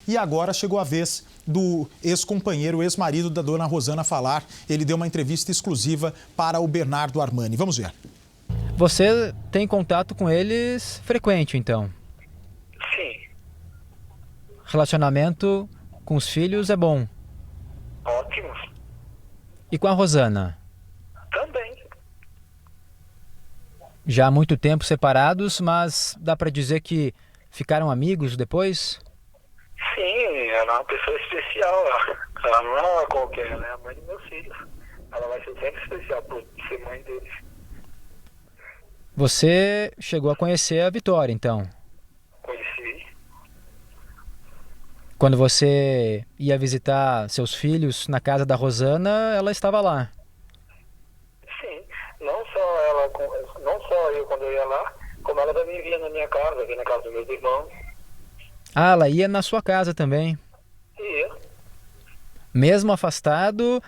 e agora chegou a vez do ex-companheiro, ex-marido da dona Rosana falar. Ele deu uma entrevista exclusiva para o Bernardo Armani. Vamos ver. Você tem contato com eles frequente, então? Sim. Relacionamento com os filhos é bom. Ótimo. E com a Rosana? Também. Já há muito tempo separados, mas dá para dizer que ficaram amigos depois? Sim, ela é uma pessoa especial. Ela não é uma qualquer, ela é a mãe dos meus filhos. Ela vai ser sempre especial por ser mãe deles. Você chegou a conhecer a Vitória, então? Conheci. Quando você ia visitar seus filhos na casa da Rosana, ela estava lá. Sim. Não só eu quando eu ia lá, como ela também vinha na minha casa, vinha na casa dos meus irmãos. Ah, ela ia na sua casa também. E Mesmo afastado,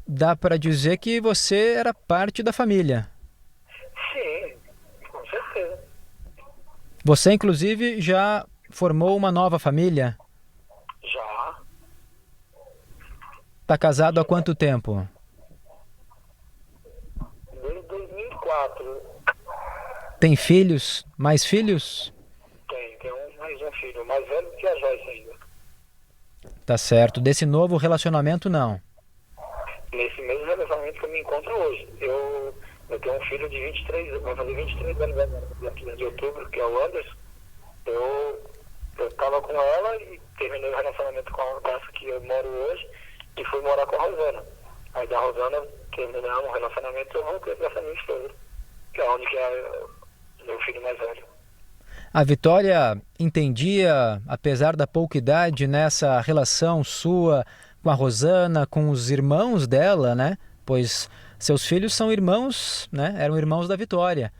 dá para dizer que você era parte da família. sim, com certeza. Você, inclusive, já formou uma nova família? Já. Está casado há quanto tempo? Desde 2004 Tem filhos? Mais filhos? tem mais um filho, mais velho que a Joyce ainda. Tá certo. Desse novo relacionamento, não. Nesse mesmo relacionamento que eu me encontro hoje. Eu tenho um filho de 23, vai fazer 23 anos dia 15 de outubro, que é o Anderson. Eu tava com ela e terminei o relacionamento com a casa que eu moro hoje e fui morar com a Rosana. Aí da Rosana, terminamos o relacionamento, eu voltei pra essa minha esposa, que é onde que é meu filho mais velho. A Vitória entendia, apesar da pouca idade, nessa relação sua com a Rosana, com os irmãos dela, né? Pois seus filhos são irmãos, né? Eram irmãos da Vitória.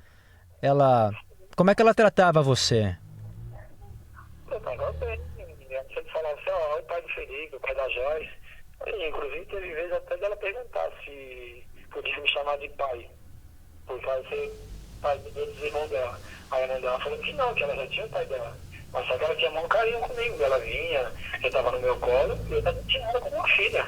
Como é que ela tratava você? Eu tava bem, ela sempre falava assim, ó, o pai do Felipe, o pai da Joyce. E, inclusive teve vezes até dela perguntar se podia me chamar de pai, por causa de ser pai dos irmãos dela. Aí a mãe dela falou que não, que ela já tinha o pai dela. Mas só que ela tinha mão carinho comigo. Ela vinha, eu tava no meu colo e eu tinha ela como uma filha.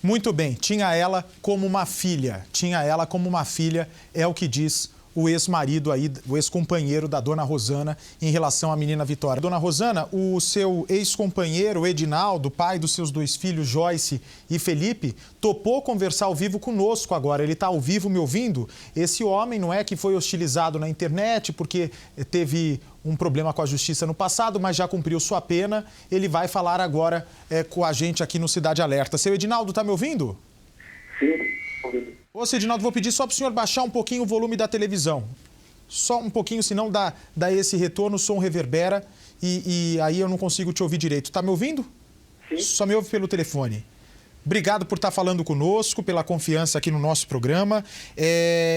Muito bem, tinha ela como uma filha. Tinha ela como uma filha, é o que diz o ex-marido aí, o ex-companheiro da dona Rosana em relação à menina Vitória. Dona Rosana, o seu ex-companheiro, Edinaldo, pai dos seus dois filhos, Joyce e Felipe, topou conversar ao vivo conosco agora. Ele está ao vivo me ouvindo? Esse homem, não é que foi hostilizado na internet porque teve um problema com a justiça no passado, mas já cumpriu sua pena. Ele vai falar agora com a gente aqui no Cidade Alerta. Seu Edinaldo, está me ouvindo? Sim, ouvindo. Ô, Edinaldo, vou pedir só para o senhor baixar um pouquinho o volume da televisão. Só um pouquinho, senão dá esse retorno, o som reverbera e aí eu não consigo te ouvir direito. Tá me ouvindo? Sim. Só me ouve pelo telefone. Obrigado por estar falando conosco, pela confiança aqui no nosso programa.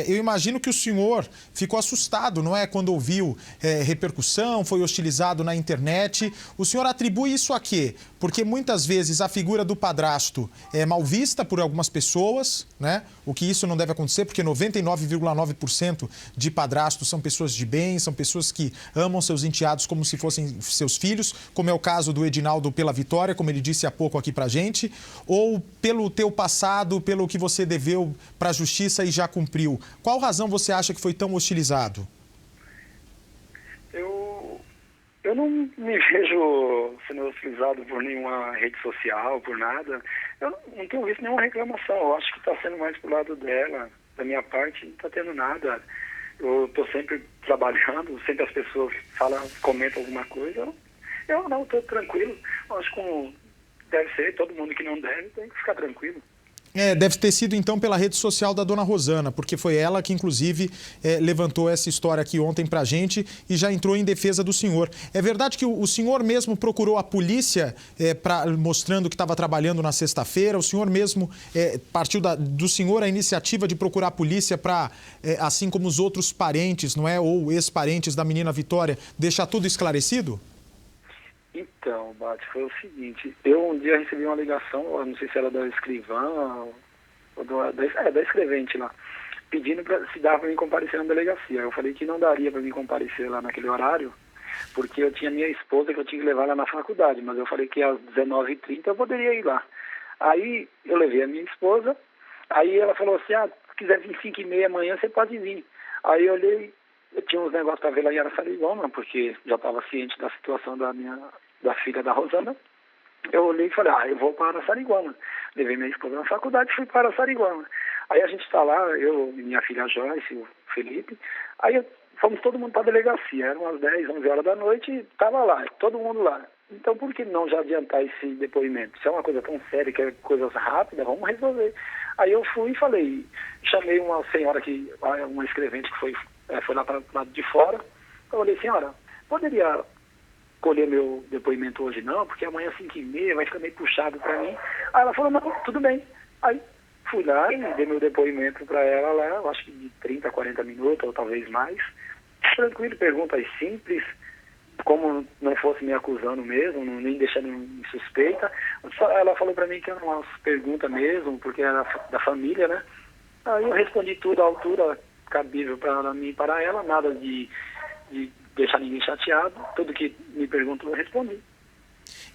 Eu imagino que o senhor ficou assustado, não é? Quando ouviu repercussão, foi hostilizado na internet. O senhor atribui isso a quê? Porque muitas vezes a figura do padrasto é mal vista por algumas pessoas, né? O que isso não deve acontecer, porque 99,9% de padrastos são pessoas de bem, são pessoas que amam seus enteados como se fossem seus filhos, como é o caso do Edinaldo pela Vitória, como ele disse há pouco aqui pra gente, ou pelo teu passado, pelo que você deveu para a justiça e já cumpriu. Qual razão você acha que foi tão hostilizado? Eu não me vejo sendo hostilizado por nenhuma rede social, por nada. Eu não tenho visto nenhuma reclamação. Eu acho que está sendo mais pro lado dela. Da minha parte, não está tendo nada. Eu estou sempre trabalhando, sempre as pessoas comentam alguma coisa. Eu não, estou tranquilo. Eu acho que deve ser, todo mundo que não deve tem que ficar tranquilo. Deve ter sido então pela rede social da dona Rosana, porque foi ela que inclusive levantou essa história aqui ontem pra gente e já entrou em defesa do senhor. É verdade que o senhor mesmo procurou a polícia mostrando que estava trabalhando na sexta-feira? O senhor mesmo partiu do senhor a iniciativa de procurar a polícia para, assim como os outros parentes, não é? Ou ex-parentes da menina Vitória, deixar tudo esclarecido? Então, Bate, foi o seguinte, eu um dia recebi uma ligação, eu não sei se era da escrivã ou da escrevente lá, pedindo se dava para mim comparecer na delegacia. Eu falei que não daria para mim comparecer lá naquele horário, porque eu tinha minha esposa que eu tinha que levar lá na faculdade, mas eu falei que às 19h30 eu poderia ir lá. Aí eu levei a minha esposa, aí ela falou assim, se quiser vir 5h30 amanhã, você pode vir. Aí eu olhei, eu tinha uns negócios para ver lá em Araçariguama, porque já estava ciente da situação da filha da Rosana. Eu olhei e falei, eu vou para Araçariguama. Levei minha esposa na faculdade e fui para Araçariguama. Aí a gente está lá, eu e minha filha Joyce, o Felipe, aí fomos todo mundo para a delegacia, eram umas 10, 11 horas da noite e estava lá, todo mundo lá. Então por que não já adiantar esse depoimento? Se é uma coisa tão séria, que é coisas rápidas, vamos resolver. Aí eu fui e falei, chamei uma senhora, uma escrevente que foi lá para o lado de fora, eu falei, senhora, poderia colher meu depoimento hoje não, porque amanhã 5h30 vai ficar meio puxado para mim. Aí ela falou, não, tudo bem. Aí fui lá e dei meu depoimento para ela lá, eu acho que de 30 a 40 minutos, ou talvez mais. Tranquilo, perguntas simples, como não fosse me acusando mesmo, nem deixando em suspeita. Ela falou para mim que eram umas perguntas mesmo, porque era da família, né? Aí eu respondi tudo à altura cabível para mim e para ela, nada de deixar ninguém chateado, tudo que me perguntou eu respondi.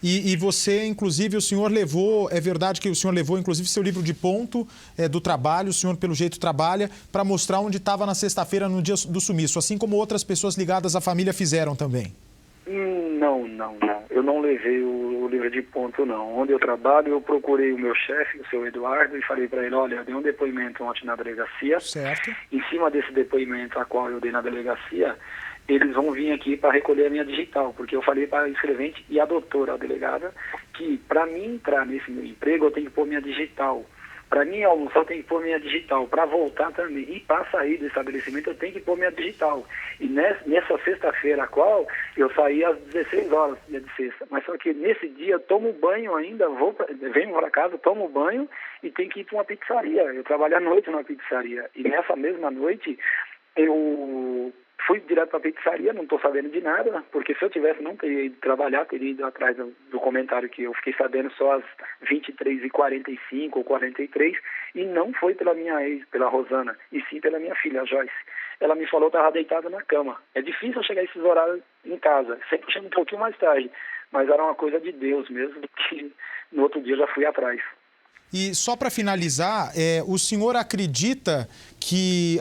E você, inclusive, o senhor levou, é verdade que o senhor levou, inclusive, seu livro de ponto do trabalho, o senhor, pelo jeito, trabalha, para mostrar onde estava na sexta-feira, no dia do sumiço, assim como outras pessoas ligadas à família fizeram também? Não. Eu não levei o livro de ponto, não. Onde eu trabalho, eu procurei o meu chefe, o seu Eduardo, e falei para ele, olha, eu dei um depoimento ontem na delegacia. Certo. Em cima desse depoimento a qual eu dei na delegacia, eles vão vir aqui para recolher a minha digital, porque eu falei para a escrevente e a doutora, a delegada, que para mim entrar nesse meu emprego eu tenho que pôr minha digital. Para mim almoçar eu tenho que pôr minha digital. Para voltar também e para sair do estabelecimento eu tenho que pôr minha digital. E nessa sexta-feira a qual eu saí às 16 horas, dia de sexta. Mas só que nesse dia eu tomo banho ainda, venho para casa, tomo banho e tenho que ir para uma pizzaria. Eu trabalho à noite numa pizzaria. E nessa mesma noite eu fui direto para a pizzaria, não estou sabendo de nada, porque se eu tivesse não teria ido trabalhar, teria ido atrás do comentário que eu fiquei sabendo só às 23h45 ou 43, e não foi pela minha ex, pela Rosana, e sim pela minha filha, a Joyce. Ela me falou que estava deitada na cama. É difícil eu chegar a esses horários em casa, sempre chego um pouquinho mais tarde, mas era uma coisa de Deus mesmo, que no outro dia eu já fui atrás. E só para finalizar, o senhor acredita que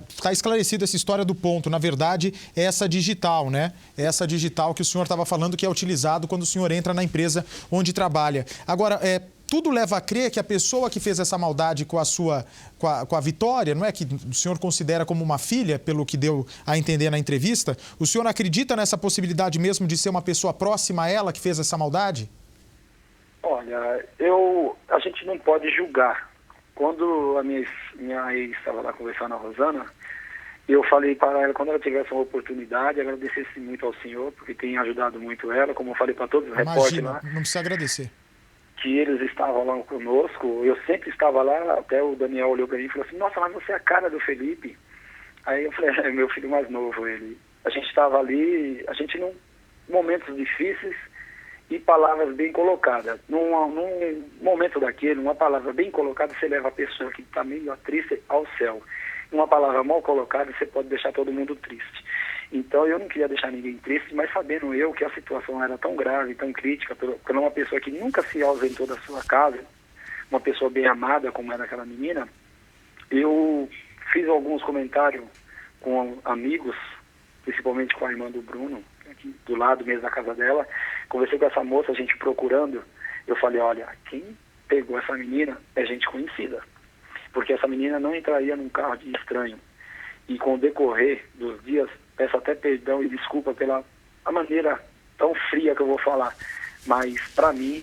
está esclarecida essa história do ponto, na verdade, é essa digital, né? É essa digital que o senhor estava falando que é utilizado quando o senhor entra na empresa onde trabalha. Agora, tudo leva a crer que a pessoa que fez essa maldade com a Vitória, não é que o senhor considera como uma filha, pelo que deu a entender na entrevista, o senhor acredita nessa possibilidade mesmo de ser uma pessoa próxima a ela que fez essa maldade? Olha, a gente não pode julgar. Quando a minha ex estava lá conversando com a Rosana, eu falei para ela, quando ela tivesse uma oportunidade, agradecesse muito ao senhor, porque tem ajudado muito ela, como eu falei para todos os repórteres lá. Não precisa agradecer. Que eles estavam lá conosco, eu sempre estava lá, até o Daniel olhou para mim e falou assim, nossa, mas você é a cara do Felipe. Aí eu falei, é meu filho mais novo, ele. A gente estava ali, a gente num momentos difíceis, e palavras bem colocadas. Num momento daquele, uma palavra bem colocada, você leva a pessoa que está meio triste ao céu. Uma palavra mal colocada, você pode deixar todo mundo triste. Então, eu não queria deixar ninguém triste, mas sabendo eu que a situação era tão grave, tão crítica, por uma pessoa que nunca se ausentou da sua casa, uma pessoa bem amada, como era aquela menina, eu fiz alguns comentários com amigos, principalmente com a irmã do Bruno, aqui do lado mesmo da casa dela. Conversei com essa moça, a gente procurando. Eu falei, olha, quem pegou essa menina é gente conhecida, porque essa menina não entraria num carro de estranho. E com o decorrer dos dias, peço até perdão e desculpa pela a maneira tão fria que eu vou falar, mas para mim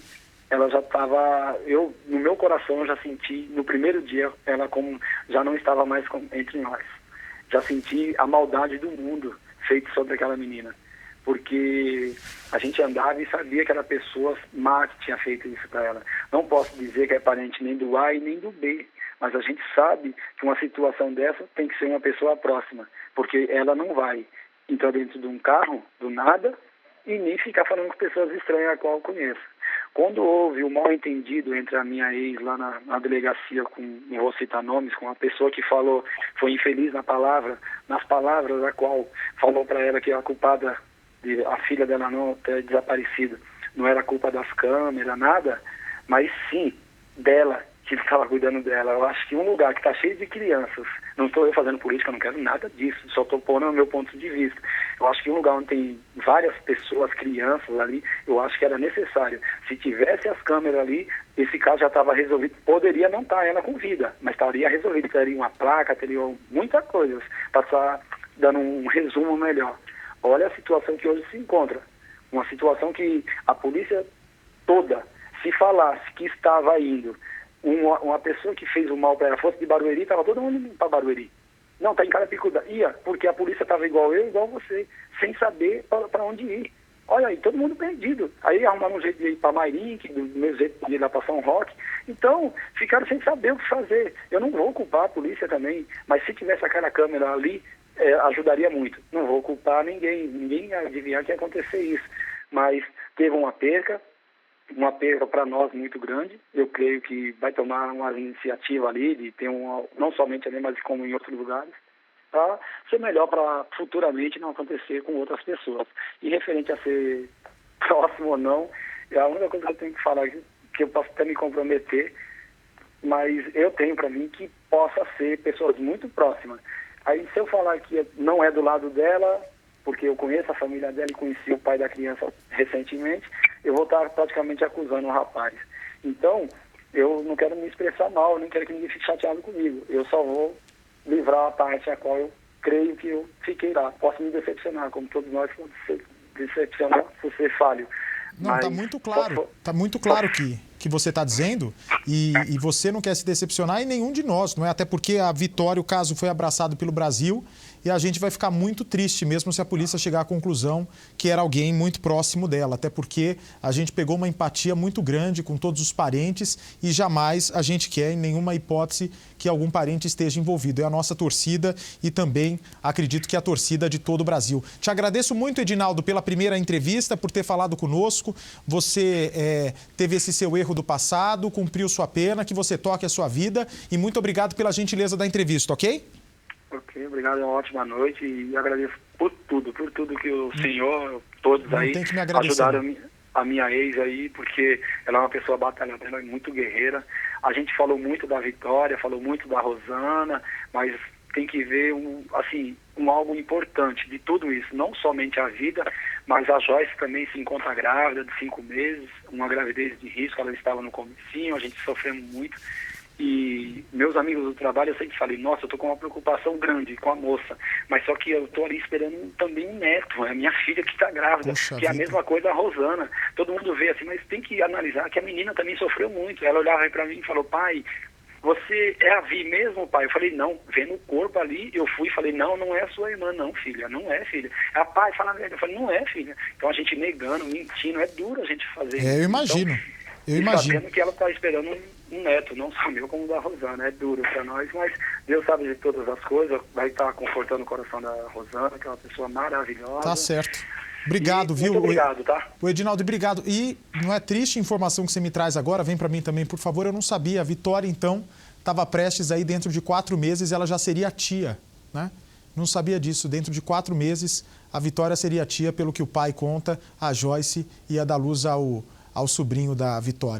ela já estava, no meu coração eu já senti no primeiro dia ela como já não estava mais entre nós. Já senti a maldade do mundo feito sobre aquela menina, porque a gente andava e sabia que era pessoa má que tinha feito isso para ela. Não posso dizer que é parente nem do A e nem do B, mas a gente sabe que uma situação dessa tem que ser uma pessoa próxima, porque ela não vai entrar dentro de um carro do nada e nem ficar falando com pessoas estranhas a qual eu conheço. Quando houve o mal entendido entre a minha ex lá na delegacia, não vou citar nomes, com uma pessoa que falou, foi infeliz nas palavras a qual falou para ela que a culpada de a filha dela não ter desaparecido, não era culpa das câmeras, nada, mas sim dela, que estava cuidando dela. Eu acho que um lugar que está cheio de crianças, não estou eu fazendo política, não quero nada disso, só estou pondo o meu ponto de vista. Eu acho que um lugar onde tem várias pessoas, crianças ali, eu acho que era necessário. Se tivesse as câmeras ali, esse caso já estava resolvido. Poderia não estar ela com vida, mas estaria resolvido. Teria uma placa, teria muita coisa. Passar dando um resumo melhor. Olha a situação que hoje se encontra. Uma situação que a polícia toda, se falasse que estava indo, uma pessoa que fez o mal para ela fosse de Barueri, estava todo mundo indo para Barueri. Não, está em Carapicuíba. Ia, porque a polícia estava igual eu, igual você, sem saber para onde ir. Olha aí, todo mundo perdido. Aí arrumaram um jeito de ir para Mairink, do mesmo jeito de ir lá para São Roque. Então, ficaram sem saber o que fazer. Eu não vou culpar a polícia também, mas se tivesse aquela câmera ali, ajudaria muito. Não vou culpar ninguém adivinhar que ia acontecer isso. Mas teve uma perca para nós muito grande. Eu creio que vai tomar uma iniciativa ali de ter não somente ali, mas como em outros lugares, para ser melhor para futuramente não acontecer com outras pessoas. E referente a ser próximo ou não, é a única coisa que eu tenho que falar, que eu posso até me comprometer, mas eu tenho para mim que possa ser pessoas muito próximas. Aí se eu falar que não é do lado dela, porque eu conheço a família dela e conheci o pai da criança recentemente, eu vou estar praticamente acusando o rapaz. Então, eu não quero me expressar mal, nem quero que ninguém fique chateado comigo. Eu só vou livrar a parte a qual eu creio que eu fiquei lá. Posso me decepcionar, como todos nós podemos se decepcionar por ser falho. Não, está muito claro. Está muito claro que você está dizendo e você não quer se decepcionar e nenhum de nós, não é? Até porque a Vitória, o caso foi abraçado pelo Brasil e a gente vai ficar muito triste mesmo se a polícia chegar à conclusão que era alguém muito próximo dela. Até porque a gente pegou uma empatia muito grande com todos os parentes e jamais a gente quer, em nenhuma hipótese, que algum parente esteja envolvido. É a nossa torcida e também acredito que é a torcida de todo o Brasil. Te agradeço muito, Edinaldo, pela primeira entrevista, por ter falado conosco. Você teve esse seu erro do passado, cumpriu sua pena, que você toque a sua vida e muito obrigado pela gentileza da entrevista, ok? Ok, obrigado, uma ótima noite e agradeço por tudo que o senhor, todos aí, ajudaram a minha ex aí, porque ela é uma pessoa batalhadora, muito guerreira. A gente falou muito da Vitória, falou muito da Rosana, mas tem que ver algo importante de tudo isso, não somente a vida, mas a Joyce também se encontra grávida de 5 meses, uma gravidez de risco, ela estava no comecinho, a gente sofreu muito. E meus amigos do trabalho, eu sempre falei, nossa, eu tô com uma preocupação grande com a moça, mas só que eu tô ali esperando também um neto, é a minha filha que está grávida, que é a mesma coisa a Rosana. Todo mundo vê assim, mas tem que analisar que a menina também sofreu muito. Ela olhava para mim e falou, pai, você é a Vi mesmo, pai? Eu falei, não, vendo o corpo ali, eu fui e falei, não é a sua irmã, não, filha, não é, filha. A pai fala a verdade, eu falei, não é, filha. Então a gente negando, mentindo, é duro a gente fazer isso. Eu imagino. Então, eu imagino. Sabendo que ela está esperando um neto, não só meu como da Rosana. É duro para nós, mas Deus sabe de todas as coisas. Vai estar confortando o coração da Rosana, que é uma pessoa maravilhosa. Tá certo. Obrigado, viu? Muito obrigado, tá? O Edinaldo, obrigado. E não é triste a informação que você me traz agora? Vem para mim também, por favor. Eu não sabia. A Vitória, então, estava prestes aí dentro de 4 meses, ela já seria tia, né? Não sabia disso. Dentro de 4 meses, a Vitória seria tia, pelo que o pai conta, a Joyce ia dar luz ao sobrinho da Vitória.